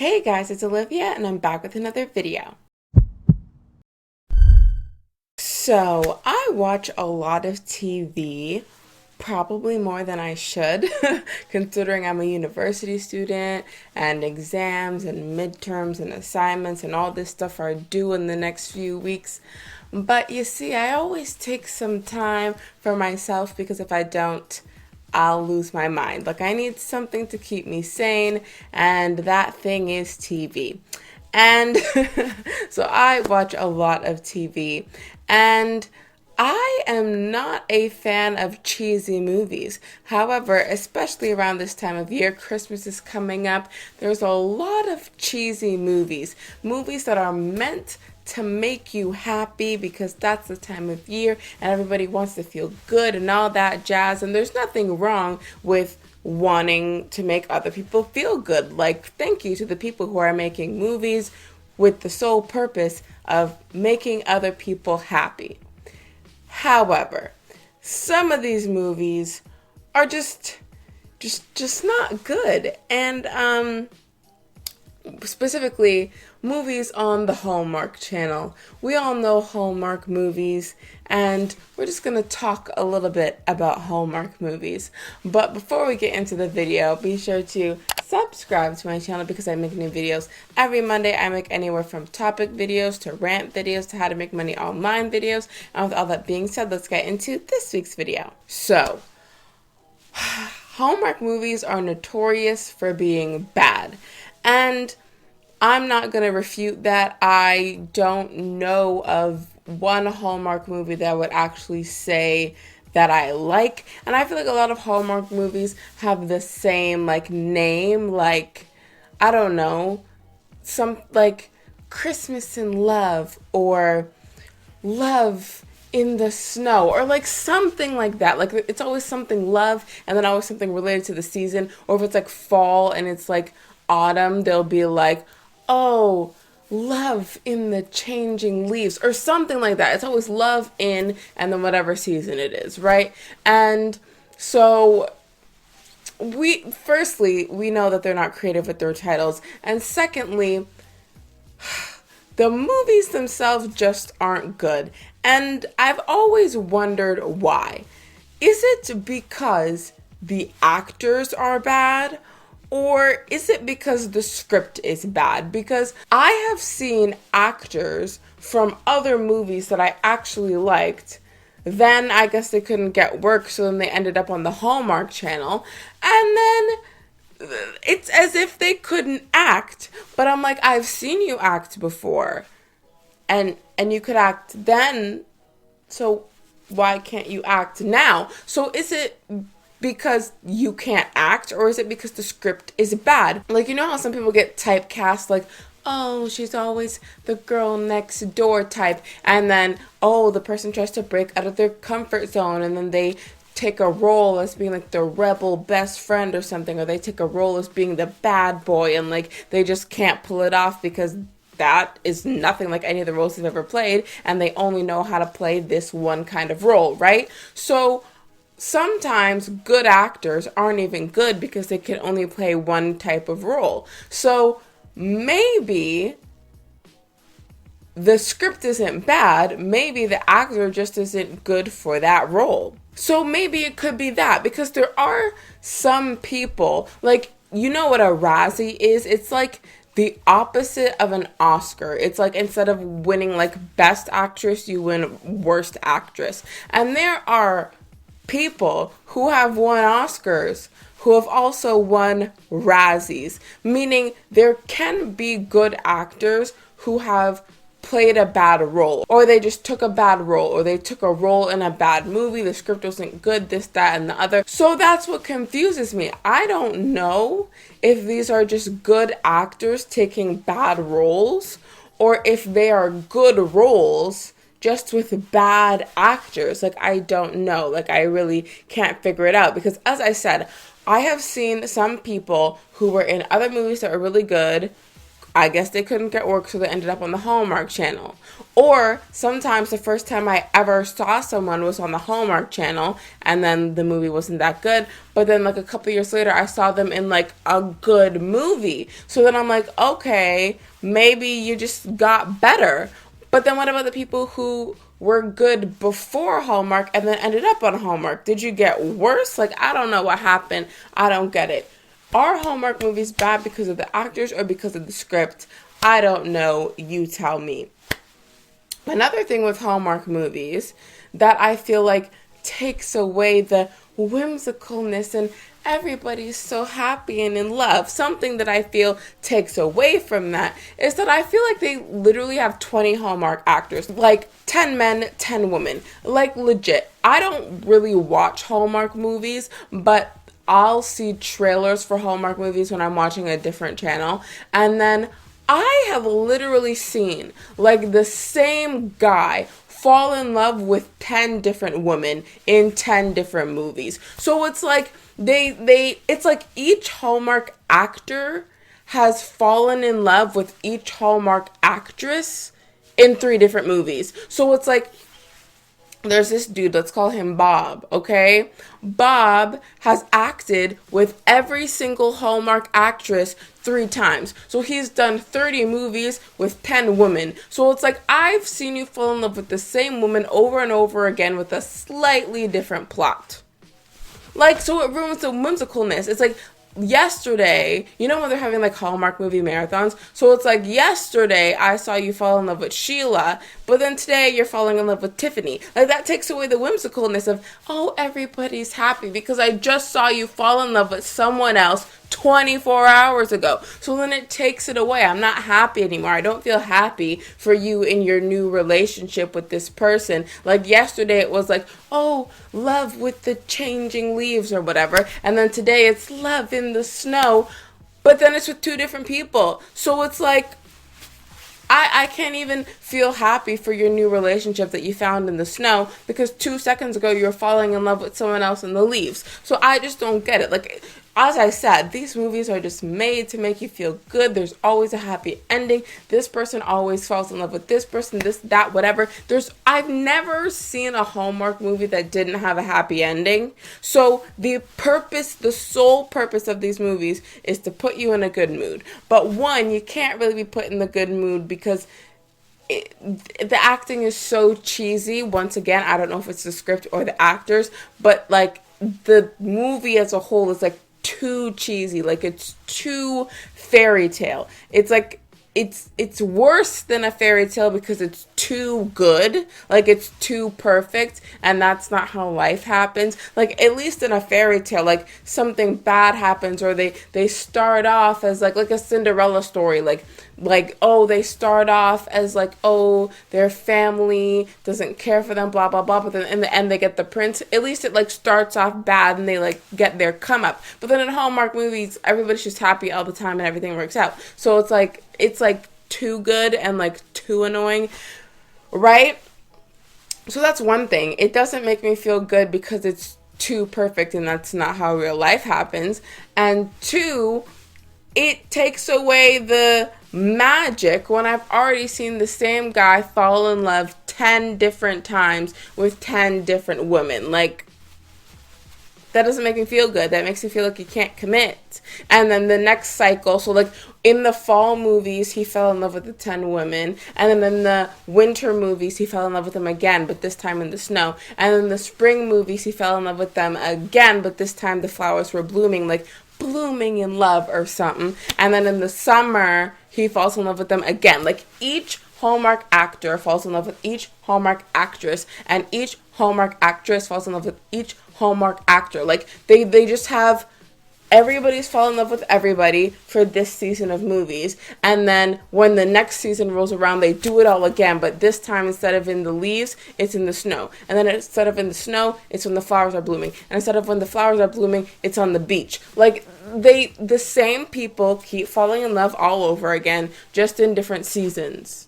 Hey guys, it's Olivia and I'm back with another video. So, I watch a lot of TV, probably more than I should, considering I'm a university student and exams and midterms and assignments and all this stuff are due in the next few weeks. But you see, I always take some time for myself because if I don't, I'll lose my mind. Like, I need something to keep me sane, and that thing is TV. And so I watch a lot of TV, and I am not a fan of cheesy movies. However, especially around this time of year, Christmas is coming up, there's a lot of cheesy movies. Movies that are meant to make you happy because that's the time of year and everybody wants to feel good and all that jazz. And there's nothing wrong with wanting to make other people feel good. Like, thank you to the people who are making movies with the sole purpose of making other people happy. However, some of these movies are just not good. And specifically movies on the Hallmark channel. We all know Hallmark movies, and we're just going to talk a little bit about Hallmark movies. But before we get into the video, be sure to subscribe to my channel because I make new videos every Monday. I make anywhere from topic videos to rant videos to how to make money online videos. And with all that being said, let's get into this week's video. So, Hallmark movies are notorious for being bad. And I'm not going to refute that. I don't know of one Hallmark movie that I would actually say that I like. And I feel like a lot of Hallmark movies have the same, name. I don't know, some, Christmas in Love or Love in the Snow or something like that. It's always something love and then always something related to the season. Or if it's fall and it's autumn, they'll be oh, love in the changing leaves or something like that. It's always love in and then whatever season it is, right? And so we know that they're not creative with their titles, and secondly, the movies themselves just aren't good. And I've always wondered why. Is it because the actors are bad? Or is it because the script is bad? Because I have seen actors from other movies that I actually liked. Then I guess they couldn't get work, so then they ended up on the Hallmark channel. And then it's as if they couldn't act. But I'm like, I've seen you act before. And you could act then. So why can't you act now? So is it because you can't act, or is it because the script is bad? You know how some people get typecast, oh, she's always the girl next door type, and then, oh, the person tries to break out of their comfort zone, and then they take a role as being the rebel best friend or something, or they take a role as being the bad boy, and they just can't pull it off because that is nothing like any of the roles they've ever played, and they only know how to play this one kind of role, right? So sometimes good actors aren't even good because they can only play one type of role. So maybe the script isn't bad, maybe the actor just isn't good for that role. So maybe it could be that, because there are some people, you know what a Razzie is? It's the opposite of an Oscar. It's instead of winning best actress, you win worst actress. And there are people who have won Oscars who have also won Razzies, meaning there can be good actors who have played a bad role, or they just took a bad role, or they took a role in a bad movie, the script wasn't good, this, that, and the other. So that's what confuses me. I don't know if these are just good actors taking bad roles, or if they are good roles just with bad actors. I don't know. I really can't figure it out. Because as I said, I have seen some people who were in other movies that were really good I guess they couldn't get work, so they ended up on the Hallmark Channel. Or sometimes the first time I ever saw someone was on the Hallmark Channel, and then the movie wasn't that good. But then, like, a couple years later, I saw them in, like, a good movie. So then I'm like, okay, maybe you just got better. But then what about the people who were good before Hallmark and then ended up on Hallmark? Did you get worse? Like, I don't know what happened. I don't get it. Are Hallmark movies bad because of the actors or because of the script? I don't know. You tell me. Another thing with Hallmark movies that I feel like takes away the whimsicalness and everybody's so happy and in love. Something that I feel takes away from that is that I feel like they literally have 20 Hallmark actors. Like 10 men, 10 women. Like legit. I don't really watch Hallmark movies, but I'll see trailers for Hallmark movies when I'm watching a different channel. And then I have literally seen like the same guy fall in love with 10 different women in 10 different movies. So it's like it's like each Hallmark actor has fallen in love with each Hallmark actress in 3 different movies. So it's like there's this dude, let's call him Bob, okay? Bob has acted with every single Hallmark actress 3 times. So he's done 30 movies with 10 women. So it's like, I've seen you fall in love with the same woman over and over again with a slightly different plot. Like, so it ruins the whimsicalness. It's like, yesterday, you know when they're having like Hallmark movie marathons? So it's like, yesterday I saw you fall in love with Sheila, but then today you're falling in love with Tiffany. Like, that takes away the whimsicalness of, oh, everybody's happy because I just saw you fall in love with someone else 24 hours ago. So then it takes it away. I'm not happy anymore. I don't feel happy for you in your new relationship with this person. Like yesterday it was like, oh, love with the changing leaves or whatever. And then today it's love in the snow. But then it's with 2 different people. So it's like, I can't even feel happy for your new relationship that you found in the snow because 2 seconds ago you were falling in love with someone else in the leaves. So I just don't get it. Like, as I said, these movies are just made to make you feel good. There's always a happy ending. This person always falls in love with this person, this, that, whatever. I've never seen a Hallmark movie that didn't have a happy ending. So the sole purpose of these movies is to put you in a good mood. But one, you can't really be put in the good mood because the acting is so cheesy. Once again, I don't know if it's the script or the actors, but like the movie as a whole is like too cheesy. Like, it's too fairy tale. It's like it's worse than a fairy tale because it's too good. Like, it's too perfect, and that's not how life happens. Like, at least in a fairy tale, like, something bad happens, or they start off as like a Cinderella story, like oh, they start off as like, oh, their family doesn't care for them, blah blah blah, but then in the end they get the prince. At least it like starts off bad and they like get their come up. But then in Hallmark movies, everybody's just happy all the time and everything works out. So it's like too good and like too annoying, right? So that's one thing. It doesn't make me feel good because it's too perfect, and that's not how real life happens. And 2, it takes away the magic when I've already seen the same guy fall in love 10 different times with 10 different women. Like, that doesn't make me feel good. That makes me feel like you can't commit. And then the next cycle, so like in the fall movies, he fell in love with the 10 women. And then in the winter movies, he fell in love with them again, but this time in the snow. And in the spring movies, he fell in love with them again, but this time the flowers were blooming, like blooming in love or something. And then in the summer, he falls in love with them again. Like, each Hallmark actor falls in love with each Hallmark actress, and each Hallmark actress falls in love with each Hallmark actor. Like, they just have everybody's fallen in love with everybody for this season of movies, and then when the next season rolls around, they do it all again, but this time instead of in the leaves, it's in the snow, and then instead of in the snow, it's when the flowers are blooming, and instead of when the flowers are blooming, it's on the beach. Like, the same people keep falling in love all over again, just in different seasons.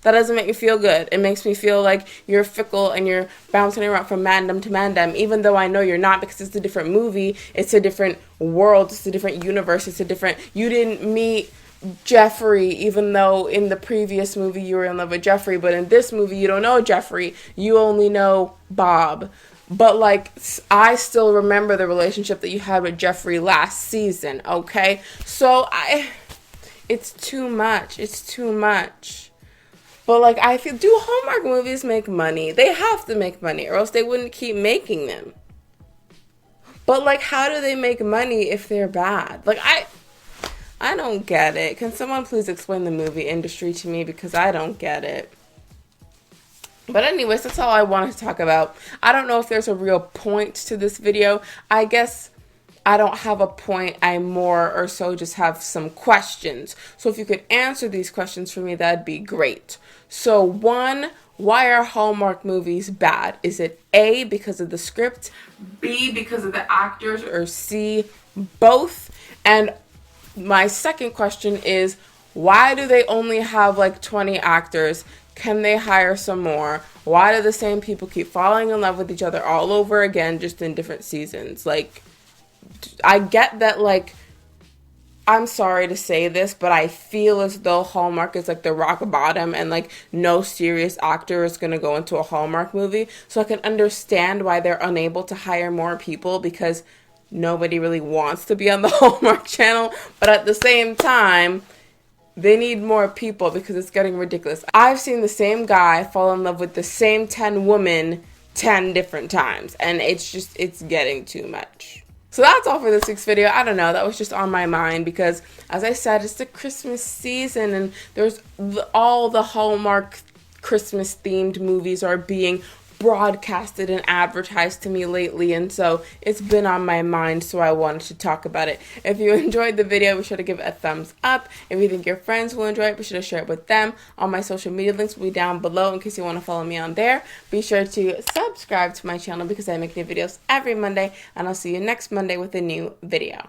That doesn't make me feel good. It makes me feel like you're fickle and you're bouncing around from mandem to mandem, even though I know you're not, because it's a different movie, it's a different world, it's a different universe, it's a different... You didn't meet Jeffrey, even though in the previous movie you were in love with Jeffrey, but in this movie you don't know Jeffrey, you only know Bob. But, like, I still remember the relationship that you had with Jeffrey last season, okay? So, it's too much. It's too much. But, like, I feel, do Hallmark movies make money? They have to make money, or else they wouldn't keep making them. But, like, how do they make money if they're bad? Like, I don't get it. Can someone please explain the movie industry to me? Because I don't get it. But anyways, that's all I wanted to talk about. I don't know if there's a real point to this video. I guess I don't have a point. I more or so just have some questions. So if you could answer these questions for me, that'd be great. So 1, why are Hallmark movies bad? Is it A, because of the script, B, because of the actors, or C, both? And my second question is, why do they only have like 20 actors? Can they hire some more? Why do the same people keep falling in love with each other all over again, just in different seasons? Like, I get that, like, I'm sorry to say this, but I feel as though Hallmark is like the rock bottom and like no serious actor is going to go into a Hallmark movie. So I can understand why they're unable to hire more people, because nobody really wants to be on the Hallmark channel. But at the same time, they need more people because it's getting ridiculous. I've seen the same guy fall in love with the same 10 women 10 different times, and it's getting too much. So that's all for this week's video. I don't know, that was just on my mind because, as I said, it's the Christmas season and there's all the Hallmark Christmas themed movies are being broadcasted and advertised to me lately, and so it's been on my mind, so I wanted to talk about it. If you enjoyed the video, be sure to give it a thumbs up. If you think your friends will enjoy it, be sure to share it with them. All my social media links will be down below in case you want to follow me on there. Be sure to subscribe to my channel because I make new videos every Monday, and I'll see you next Monday with a new video.